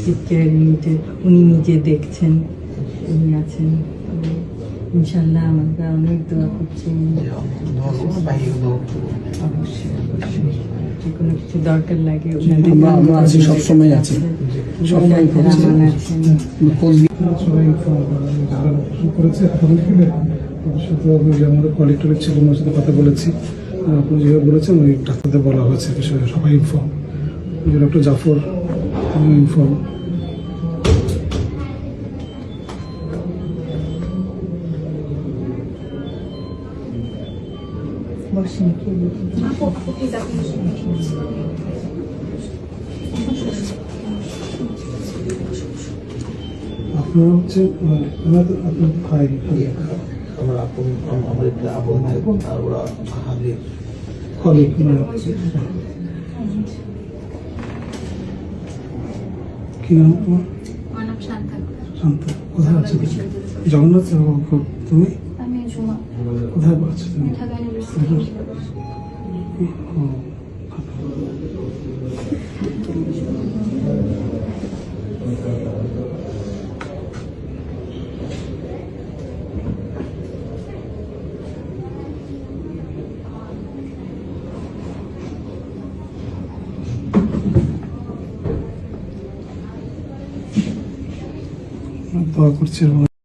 Intensive care ইউনিটে উনি নিজে দেখছেন, উনি আছেন। ইনশাল্লাহ আমরা অনেক দোয়া করছি। অবশ্যই অবশ্যই যে কোনো কিছু দরকার লাগে আমরা আছি, সবসময় আছি, সবসময় করেছে। আমাদের কালেক্টরের ছিল, ওনার সাথে কথা বলেছি। আপনি যেভাবে বলেছেন ওই ডাক্তারদের বলা হয়েছে বিষয়ে, সবাই ইনফর্ম। Doctor Zafar inform. আপনারা হচ্ছে আপনার ভাই, আমার আপন, আমার একটা আপন ভাই, আর ওরা হাজির কলিগ। কি নাম তোমার? শান্ত। কোথায় আছো? জগন্নাথ। তুমি কোথায় পড়ছো তুমি? দোয়া করছি।